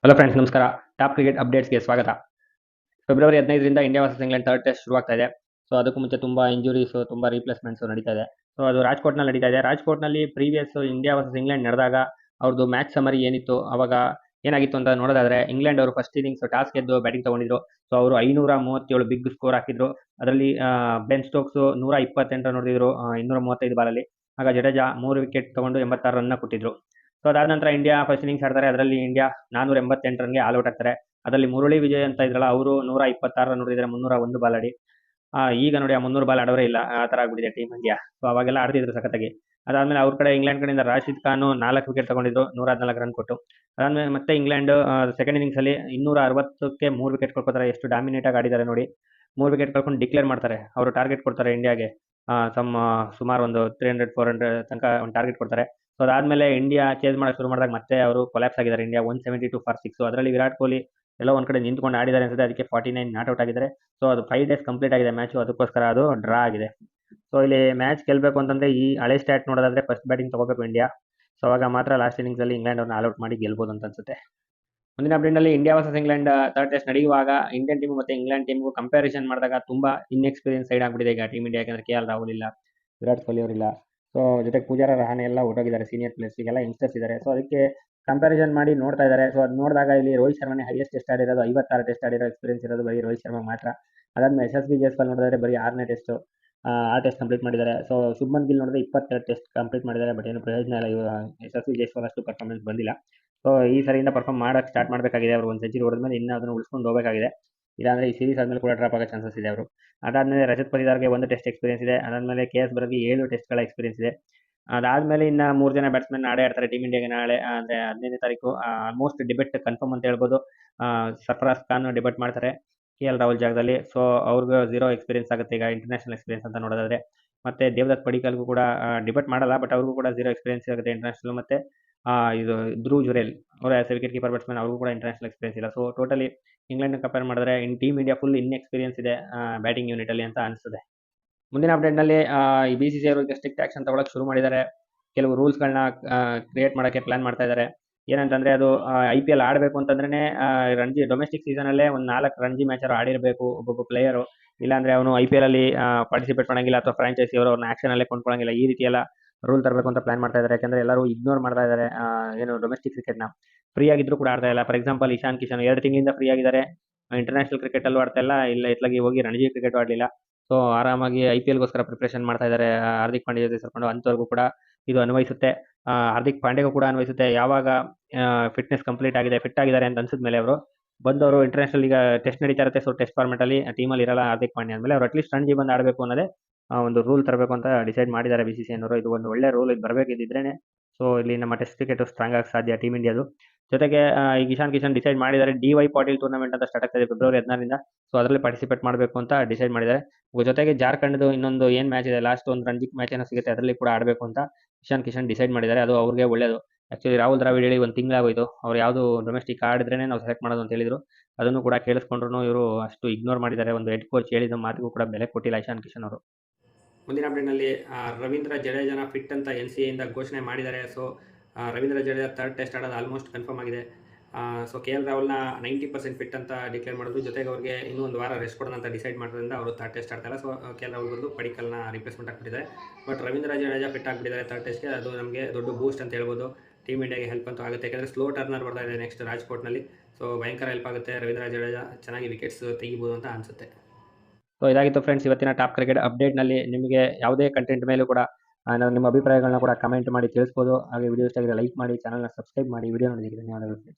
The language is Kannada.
ಹಲೋ ಫ್ರೆಂಡ್ಸ್, ನಮಸ್ಕಾರ. ಟಾಪ್ ಕ್ರಿಕೆಟ್ ಅಪ್ಡೇಟ್ಸ್ಗೆ ಸ್ವಾಗತ. ಫೆಬ್ರವರಿ 15ರಿಂದ India versus England third test ಶುರುವಾಗ್ತಾ ಇದೆ. ಸೊ ಅದಕ್ಕೂ ಮುಂಚೆ ತುಂಬ ಇಂಜುರೀಸು, ತುಂಬ ರೀಪ್ಲೇಸ್ಮೆಂಟ್ಸು ನಡೀತಾ ಇದೆ. ಸೊ ಅದು ರಾಜ್‌ಕೋಟ್‌ನಲ್ಲಿ ನಡೀತಾ ಇದೆ. ರಾಜ್‌ಕೋಟ್‌ನಲ್ಲಿ ಪ್ರೀವಿಯಸ್ ಇಂಡಿಯಾ ವರ್ಸಸ್ ಇಂಗ್ಲೆಂಡ್ ನಡೆದಾಗ ಅವ್ರದ್ದು ಮ್ಯಾಚ್ ಸಮರಿ ಏನಿತ್ತು, ಅವಾಗ ಏನಾಗಿತ್ತು ಅಂತ ನೋಡೋದಾದ್ರೆ, ಇಂಗ್ಲೆಂಡ್ ಅವರು ಫಸ್ಟ್ ಇನ್ನಿಂಗ್ಸ್ ಟಾಸ್ ಗೆದ್ದು ಬ್ಯಾಟಿಂಗ್ ತಗೊಂಡಿದ್ರು. ಸೊ ಅವರು 537 ಬಿಗ್ ಸ್ಕೋರ್ ಹಾಕಿದ್ರು. ಅದರಲ್ಲಿ ಬೆನ್ ಸ್ಟೋಕ್ಸ್ 128 ರನ್ ಹೊಡೆದಿದ್ರು 235 ಬಾಲಲ್ಲಿ. ಆಗ ಜಡೇಜಾ 3 ವಿಕೆಟ್ ತಗೊಂಡು 86 ರನ್ನ ಕೊಟ್ಟಿದ್ರು. ಸೊ ಅದಾದ ನಂತರ ಇಂಡಿಯಾ ಫಸ್ಟ್ ಇನ್ನಿಂಗ್ಸ್ ಆಡ್ತಾರೆ. ಅದರಲ್ಲಿ ಇಂಡಿಯಾ 488 ರನ್ಗೆ ಆಲ್ ಔಟ್ ಆಗ್ತಾರೆ. ಅದರಲ್ಲಿ ಮುರಳಿ ವಿಜಯ್ ಅಂತ ಇದ್ರಲ್ಲ, ಅವರು 126 ರನ್ ಹೊಡೆದಿದ್ದಾರೆ 301 ಬಾಲ್ ಆಡಿ. ಈಗ ನೋಡಿ ಆ 300 ಬಾಲ್ ಆಡೋರೇ ಇಲ್ಲ, ಆ ತರ ಆಗ್ಬಿಟ್ಟಿದೆ ಟೀಮ್ ಇಂಡಿಯಾ. ಸೊ ಅವಾಗೆಲ್ಲ ಆಡ್ತಿದ್ರು ಸಖತ್ತಾಗಿ. ಅದಾದ್ಮೇಲೆ ಅವ್ರ ಕಡೆ ಇಂಗ್ಲೆಂಡ್ ಕಡೆಯಿಂದ ರಾಶಿದ್ ಖಾನ್ 4 ವಿಕೆಟ್ ತಗೊಂಡಿದ್ರು 114 ರನ್ ಕೊಟ್ಟು. ಅದಾದ್ಮೇಲೆ ಮತ್ತೆ ಇಂಗ್ಲೆಂಡ್ ಸೆಕೆಂಡ್ ಇನ್ನಿಂಗ್ಸ್ ಅಲ್ಲಿ 260ಕ್ಕೆ 3 ವಿಕೆಟ್ ಕಳ್ಕೊತಾರೆ. ಎಷ್ಟು ಡಾಮಿನೇಟ್ ಆಗಿ ಆಡಿದ್ದಾರೆ ನೋಡಿ. 3 ವಿಕೆಟ್ ಕಳ್ಕೊಂಡು ಡಿಕ್ಲೇರ್ ಮಾಡ್ತಾರೆ. ಅವರು ಟಾರ್ಗೆಟ್ ಕೊಡ್ತಾರೆ ಇಂಡಿಯಾಗೆ. ಸುಮಾರು ಒಂದು 300 400 ತನಕ ಒಂದು ಟಾರ್ಗೆಟ್ ಕೊಡ್ತಾರೆ. ಸೊ ಅದಾದ್ಮೇಲೆ ಇಂಡಿಯಾ ಚೇಸ್ ಮಾಡಕ್ಕೆ ಶುರು ಮಾಡಿದಾಗ ಮತ್ತೆ ಅವರು ಕೊಲ್ಯಾಪ್ಸ್ ಆಗಿದ್ದಾರೆ. India 172 for 6. ಅದರಲ್ಲಿ ವಿರಾಟ್ ಕೊಹ್ಲಿ ಎಲ್ಲೋ ಒಂದ್ ಕಡೆ ನಿಂತ್ಕೊಂಡು ಆಡಿದ್ದಾರೆ ಅನ್ಸುತ್ತೆ. ಅದಕ್ಕೆ 49 ನಾಟ್ ಔಟ್ ಆಗಿದ್ದಾರೆ. ಸೊ ಅದು 5 ಡೇಸ್ ಕಂಪ್ಲೀಟ್ ಆಗಿದೆ ಮ್ಯಾಚ್. ಅದಕ್ಕೋಸ್ಕರ ಅದು ಡ್ರಾ ಆಗಿದೆ. ಸೊ ಇಲ್ಲಿ ಮ್ಯಾಚ್ ಗೆಲ್ಬೇಕು ಅಂತಂದ್ರೆ ಈ ಹಳೆ ಸ್ಟ್ಯಾಟ್ ನೋಡೋದಾದ್ರೆ ಫಸ್ಟ್ ಬ್ಯಾಟಿಂಗ್ ತಗೋಬೇಕು ಇಂಡಿಯಾ. ಸೊ ಅವಾಗ ಮಾತ್ರ ಲಾಸ್ಟ್ ಇನ್ನಿಂಗ್ಸ್ ಅಲ್ಲಿ ಇಂಗ್ಲೆಂಡ್ ಅವ್ರನ್ನ ಆಲ್ ಔಟ್ ಮಾಡಿ ಗೆಲ್ಬಹುದು ಅಂತ ಅನ್ಸುತ್ತೆ. ಮುಂದಿನ ಅಪ್ಡೇಟ್ನಲ್ಲಿ India versus England third test ನಡೆಯುವಾಗ ಇಂಡಿಯನ್ ಟೀಮ್ ಮತ್ತೆ ಇಂಗ್ಲೆಂಡ್ ಟೀಮ್ಗೂ ಕಂಪ್ಯಾರಿಸನ್ ಮಾಡಿದಾಗ ತುಂಬಾ ಇನ್ಎಕ್ಸ್ಪೀರಿಯನ್ಸ್ ಸೈಡ್ ಆಗ್ಬಿಟ್ಟಿದೆ ಈಗ ಟೀಮ್ ಇಂಡಿಯಾ. ಯಾಕಂದ್ರೆ KL ರಾಹುಲ್ ಇಲ್ಲ, ವಿರಾಟ್ ಕೊಹ್ಲಿ ಅವರಿಲ್ಲ. ಸೊ ಜೊತೆಗೆ ಪೂಜಾರ ರಹಾನೆ ಎಲ್ಲ ಹೊರಟೋಗಿದ್ದಾರೆ. ಸೀನಿಯರ್ ಪ್ಲೇಯರ್ಸ್ ಈಗೆಲ್ಲ ಯಂಗ್ಸ್ಟರ್ಸ್ ಇದ್ದಾರೆ. ಸೊ ಅದಕ್ಕೆ ಕಂಪ್ಯಾರಿಸನ್ ಮಾಡಿ ನೋಡ್ತಾ ಇದ್ದಾರೆ. ಸೊ ಅದು ನೋಡಿದಾಗ ಇಲ್ಲಿ ರೋಹಿತ್ ಶರ್ಮಾನೇ ಹೈಯೆಸ್ಟ್ ಟೆಸ್ಟ್ ಆಡಿರೋದು, 56 ಟೆಸ್ಟ್ ಆಡಿರೋ ಎಕ್ಸ್ಪೀರಿಯನ್ಸ್ ಇರೋದು ಬರೀ ರೋಹಿತ್ ಶರ್ಮಾ ಮಾತ್ರ. ಅದಾದ್ಮೇಲೆ SSB ಜೈಸ್ವಾಲ್ ನೋಡಿದ್ರೆ ಬರೀ 6ನೇ ಟೆಸ್ಟ್ ಆ ಟೆಸ್ಟ್ ಕಂಪ್ಲೀಟ್ ಮಾಡಿದ್ದಾರೆ. ಸೊ ಶುಭ್ಮನ್ ಗಿಲ್ ನೋಡಿದ್ರೆ 22 ಟೆಸ್ಟ್ ಕಂಪ್ಲೀಟ್ ಮಾಡಿದ್ದಾರೆ. ಬಟ್ ಏನು ಪ್ರಯೋಜನ ಇಲ್ಲ. SSB ಜೈಸ್ವಾಲ್ ಅಷ್ಟು ಪರ್ಫಾರ್ಮೆನ್ಸ್ ಬಂದಿಲ್ಲ. ಸೊ ಈ ಸರಿಯಿಂದ ಪರ್ಫಾರ್ಮ್ ಮಾಡಕ್ಕೆ ಸ್ಟಾರ್ಟ್ ಮಾಡಬೇಕಾಗಿದೆ. ಅವರು ಒಂದು ಸೆಂಚುರಿ ಹೊಡೆದ್ಮೇಲೆ ಇನ್ನೂ ಅದನ್ನು ಉಳಿಸ್ಕೊಂಡು ಹೋಗಬೇಕಾಗಿದೆ. ಇಲ್ಲಾಂದ್ರೆ ಈ ಸೀರೀಸ್ ಆದ್ಮೇಲೆ ಕೂಡ ಡ್ರಾಪ್ ಆಗೋ ಚಾನ್ಸಸ್ ಇದೆ ಅವರು. ಅದಾದ್ಮೇಲೆ ರಜತ್ ಪಟಿದಾರ್ಗೆ 1 ಟೆಸ್ಟ್ ಎಕ್ಸ್ಪೀರಿಯನ್ಸ್ ಇದೆ. ಅದಾದ್ಮೇಲೆ KS ಬರೋಗೆ 7 ಟೆಸ್ಟ್ಗಳ ಎಕ್ಸ್ಪೀರಿಯನ್ಸ್ ಇದೆ. ಅದಾದ್ಮೇಲೆ ಇನ್ನ 3 ಜನ ಬ್ಯಾಟ್ಸ್ಮನ್ ಆಡೇ ಆಡ್ತಾರೆ ಟೀಮ್ ಇಂಡಿಯಾಗೆ ನಾಳೆ. ಅಂದ್ರೆ 15ನೇ ತಾರೀಕು ಆಲ್ಮೋಸ್ಟ್ ಡಿಬೇಟ್ ಕನ್ಫರ್ಮ್ ಅಂತ ಹೇಳ್ಬೋದು. ಸರ್ಫರಾಜ್ ಖಾನ್ ಡಿಬೇಟ್ ಮಾಡ್ತಾರೆ KL ರಾಹುಲ್ ಜಾಗದಲ್ಲಿ. ಸೊ ಅವ್ರಿಗೆ 0 ಎಕ್ಸ್ಪೀರಿಯನ್ಸ್ ಆಗುತ್ತೆ ಈಗ ಇಂಟರ್ನ್ಯಾಷನಲ್ ಎಕ್ಸ್ಪೀರಿಯನ್ಸ್ ಅಂತ ನೋಡೋದಾದ್ರೆ. ಮತ್ತೆ ದೇವದತ್ ಪಡಿಕ್ಕಲ್ಗೂ ಕೂಡ ಡಿಬೇಟ್ ಮಾಡಲ್ಲ, ಬಟ್ ಅವ್ರಿಗೂ ಕೂಡ 0 ಎಕ್ಸ್ಪೀರಿಯನ್ಸ್ ಆಗುತ್ತೆ ಇಂಟರ್ನ್ಯಾಷನಲ್. ಮತ್ತೆ ಇದು ಧ್ರುವ್ ಜುರೇಲ್ ಅವರು as A wicket keeper batsman, ಅವ್ರಿಗೂ ಕೂಡ ಇಂಟರ್ನ್ಯಾಷನಲ್ ಎಕ್ಸ್ಪೀರಿಯನ್ಸ್ ಇಲ್ಲ. ಸೊ ಟೋಟಲಿ ಇಂಗ್ಲೆಂಡ್ ಕಂಪೇರ್ ಮಾಡಿದ್ರೆ ಟೀಮ್ ಇಂಡಿಯಾ ಫುಲ್ ಎಕ್ಸ್ಪೀರಿಯನ್ಸ್ ಇದೆ ಬ್ಯಾಟಿಂಗ್ ಯೂನಿಟ್ ಅಲ್ಲಿ ಅಂತ ಅನಿಸ್ತದೆ. ಮುಂದಿನ ಅಪ್ಡೇಟ್ನಲ್ಲಿ ಈ BCCI ಅವರು ಈಗ ಸ್ಟ್ರಿಕ್ಟ್ ಆಕ್ಷನ್ ತಗೊಳಕ್ಕೆ ಶುರು ಮಾಡಿದ್ದಾರೆ. ಕೆಲವು ರೂಲ್ಸ್ಗಳನ್ನ ಕ್ರಿಯೇಟ್ ಮಾಡೋಕ್ಕೆ ಪ್ಲಾನ್ ಮಾಡ್ತಾ ಇದ್ದಾರೆ. ಏನಂತಂದ್ರೆ ಅದು IPL ಆಡಬೇಕು ಅಂತಂದ್ರೆ ರಣಜಿ ಡೊಮೆಸ್ಟಿಕ್ ಸೀಸನಲ್ಲೇ ಒಂದು 4 ರಣಜಿ ಮ್ಯಾಚ್ ಆಡಿರಬೇಕು ಒಬ್ಬೊಬ್ಬ ಪ್ಲೇಯರು. ಇಲ್ಲಾಂದ್ರೆ ಅವನು IPL ಅಲ್ಲಿ ಪಾರ್ಟಿಸಿಪೇಟ್ ಮಾಡಂಗಿಲ್ಲ, ಅಥವಾ ಫ್ರಾಂಚೈಸಿ ಅವರು ಅವ್ರನ್ನ ಆಕ್ಷನ್ ಅಲ್ಲೇ ಕೊಂಡ್ಕೊಳ್ಳಂಗಿಲ್ಲ. ಈ ರೀತಿ ಎಲ್ಲ ರೂಲ್ ತರಬೇಕು ಅಂತ ಪ್ಲಾನ್ ಮಾಡ್ತಾ ಇದ್ದಾರೆ. ಯಾಕಂದ್ರೆ ಎಲ್ಲರೂ ಇಗ್ನೋರ್ ಮಾಡ್ತಾ ಇದ್ದಾರೆ ಏನು ಡೊಮೆಸ್ಟಿಕ್ ಕ್ರಿಕೆಟ್ನ. ಫ್ರೀ ಆಗಿದ್ರು ಕೂಡ ಆಡ್ತಾ ಇಲ್ಲ. ಫಾರ್ ಎಕ್ಸಾಂಪಲ್ ಇಶಾನ್ ಕಿಶನ್ 2 ತಿಂಗಳಿಂದ ಫ್ರೀ ಆಗಿದ್ದಾರೆ. ಇಂಟರ್ನ್ಯಾಷನಲ್ ಕ್ರಿಕೆಟ್ ಅಲ್ಲೂ ಆಡ್ತಾ ಇಲ್ಲ, ಇಲ್ಲ ಇತ್ಲಾಗಿ ಹೋಗಿ ರಣಜಿ ಕ್ರಿಕೆಟ್ ಆಡಲಿಲ್ಲ. ಸೊ ಆರಾಮಾಗಿ IPLಗೋಸ್ಕರ ಪ್ರಿಪರೇಷನ್ ಮಾಡ್ತಾ ಇದ್ದಾರೆ. ಹಾರ್ದಿಕ್ ಪಾಂಡ್ಯ ಜೊತೆ ಸೇರ್ಕೊಂಡು ಅಂಥವ್ರಿಗೂ ಕೂಡ ಇದು ಅನ್ವಯಿಸುತ್ತೆ. ಹಾರ್ದಿಕ್ ಪಾಂಡ್ಯಗೂ ಕೂಡ ಅನ್ವಯಿಸುತ್ತೆ. ಯಾವಾಗ ಫಿಟ್ನೆಸ್ ಕಂಪ್ಲೀಟ್ ಆಗಿದೆ, ಫಿಟ್ ಆಗಿದ್ದಾರೆ ಅಂತ ಅನ್ಸಿದ್ಮೇಲೆ ಅವರು ಬಂದವರು ಇಂಟರ್ನ್ಯಾಷನಲ್ ಈಗ ಟೆಸ್ಟ್ ನಡೀತಾ ಇರುತ್ತೆ. ಸೊ ಟೆಸ್ಟ್ ಫಾರ್ಮೆಟ್ ಅಲ್ಲಿ ಟೀಮಲ್ಲಿ ಇರಲ್ಲ ಹಾರ್ದಿಕ್ ಪಾಂಡ್ಯ ಅಂದಮೇಲೆ ಅವ್ರು ಅಟ್ಲೀಸ್ಟ್ ರಣಜಿ ಬಂದು ಆಡಬೇಕು ಅನ್ನೋದೇ ಒಂದು ರೂಲ್ ತರಬೇಕು ಅಂತ ಡಿಸೈಡ್ ಮಾಡಿದ್ದಾರೆ BCCI ಅವರು. ಇದು ಒಂದು ಒಳ್ಳೆ ರೂಲ್, ಇದು ಬರಬೇಕಿದ್ರೇನೆ ಸೊ ಇಲ್ಲಿ ನಮ್ಮ ಟೆಸ್ಟ್ ಕ್ರಿಕೆಟ್ ಸ್ಟ್ರಾಂಗ್ ಆಗಿ ಸಾಧ್ಯ ಟೀಮ್ ಇಂಡಿಯಾದು. ಜೊತೆಗೆ ಈಗ ಇಶಾನ್ ಕಿಶನ್ ಡಿಸೈಡ್ ಮಾಡಿದ್ದಾರೆ DY ಪಾಟೀಲ್ ಟೂರ್ನಮೆಂಟ್ ಅಂತ ಸ್ಟಾರ್ಟ್ ಆಗ್ತದೆ ಫೆಬ್ರವರಿ 16ರಿಂದ. ಸೊ ಅದರಲ್ಲಿ ಪಾರ್ಟಿಸಿಪೇಟ್ ಮಾಡಬೇಕು ಅಂತ ಡಿಸೈಡ್ ಮಾಡಿದ್ದಾರೆ. ಜೊತೆಗೆ ಜಾರ್ಖಂಡ್ದು ಇನ್ನೊಂದು ಏನ್ ಮ್ಯಾಚ್ ಇದೆ, ಲಾಸ್ಟ್ ಒಂದು ರಂಜಿ ಮ್ಯಾಚ್ ಏನೋ ಸಿಗುತ್ತೆ, ಅದರಲ್ಲಿ ಕೂಡ ಆಡಬೇಕು ಅಂತ ಇಶಾನ್ ಕಿಶನ್ ಡಿಸೈಡ್ ಮಾಡಿದ್ದಾರೆ. ಅದು ಅವ್ರಿಗೆ ಒಳ್ಳೇದು. ಆಕ್ಚುಲಿ ರಾಹುಲ್ ದ್ರಾವಿಡ್ ಹೇಳಿ ಒಂದು ತಿಂಗಳಾಗೋಯ್ತು. ಅವ್ರು ಯಾವುದು ಡೊಮೆಸ್ಟಿಕ್ ಆಡಿದ್ರೇನೆ ನಾವು ಸೆಲೆಕ್ಟ್ ಮಾಡೋದು ಅಂತ ಹೇಳಿದ್ರು. ಅದನ್ನು ಕೂಡ ಕೇಳಿಸ್ಕೊಂಡ್ರು ಇವರು ಅಷ್ಟು ಇಗ್ನೋರ್ ಮಾಡಿದ್ದಾರೆ. ಒಂದು ಹೆಡ್ ಕೋಚ್ ಹೇಳಿದ ಮಾತಿಗೂ ಕೂಡ ಬೆಲೆ ಕೊಟ್ಟಿಲ್ಲ ಇಶಾನ್ ಕಿಶನ್ ಅವರು. ಮುಂದಿನ ಅಪ್ಡೇಟ್ನಲ್ಲಿ ರವೀಂದ್ರ ಜಡೇಜಾನ ಫಿಟ್ ಅಂತ NCAಯಿಂದ ಘೋಷಣೆ ಮಾಡಿದ್ದಾರೆ. So Ravindra Jadeja third test ಆಡೋದು ಆಲ್ಮೋಸ್ಟ್ ಕನ್ಫರ್ಮ್ ಆಗಿದೆ. ಸೊ KL ರಾಹುಲ್ನ 90% ಫಿಟ್ ಅಂತ ಡಿಕ್ಲೇರ್ ಮಾಡಿದ್ರು. ಜೊತೆಗೆ ಅವ್ರಿಗೆ ಇನ್ನೂ ಒಂದು ವಾರ ರೆಸ್ಟ್ ಕೊಡೋಣ ಅಂತ ಡಿಸೈಡ್ ಮಾಡೋದ್ರಿಂದ ಅವರು ಥರ್ಡ್ ಟೆಸ್ಟ್ ಆಡ್ತಾರೆ. ಸೊ KL ರಾಹುಲ್ ಬಂದು ಪಡಿಕ್ಕಲ್ನ ರಿಪ್ಲೇಸ್ಮೆಂಟ್ ಆಗಿಬಿಟ್ಟಿದ್ದಾರೆ. ಬಟ್ ರವೀಂದ್ರ ಜಡೇಜಾ ಫಿಟ್ ಆಗಿಬಿಟ್ಟಿದ್ದಾರೆ ಥರ್ಡ್ ಟೆಸ್ಟ್ಗೆ. ಅದು ನಮಗೆ ದೊಡ್ಡ ಬೂಸ್ಟ್ ಅಂತ ಹೇಳ್ಬೋದು. ಟೀಮ್ ಇಂಡಿಯಾಗೆ ಹೆಲ್ಪ್ ಅಂತೂ ಆಗುತ್ತೆ. ಯಾಕಂದರೆ ಸ್ಲೋ ಟರ್ನರ್ ಬರ್ತಾ ಇದೆ ನೆಕ್ಸ್ಟ್ ರಾಜ್‌ಕೋಟ್‌ನಲ್ಲಿ. ಸೊ ಭಯಂಕರ ಹೆಲ್ಪ್ ಆಗುತ್ತೆ. ರವೀಂದ್ರ ಜಡೇಜಾ ಚೆನ್ನಾಗಿ ವಿಕೆಟ್ಸ್ ತೆಗಿಬೋದು ಅಂತ ಅನಿಸುತ್ತೆ. ಸೊ ಇದಾಗಿತ್ತು ಫ್ರೆಂಡ್ಸ್ ಇವತ್ತಿನ ಟಾಪ್ ಕ್ರಿಕೆಟ್ ಅಪ್ಡೇಟ್ನಲ್ಲಿ. ನಿಮಗೆ ಯಾವುದೇ ಕಂಟೆಂಟ್ ಮೇಲೂ ಕೂಡ ನಿಮ್ಮ ಅಭಿಪ್ರಾಯಗಳನ್ನ ಕೂಡ ಕಮೆಂಟ್ ಮಾಡಿ ತಿಳಿಸ್ಬೋದು. ಹಾಗೆ ವಿಡಿಯೋ ಇಷ್ಟ ಆಗಿದ್ರೆ ಲೈಕ್ ಮಾಡಿ, ಚಾನಲ್ನ ಸಬ್ಸ್ಕ್ರೈಬ್ ಮಾಡಿ. ವಿಡಿಯೋ ನೋಡಿದ್ದಕ್ಕೆ ಧನ್ಯವಾದಗಳು.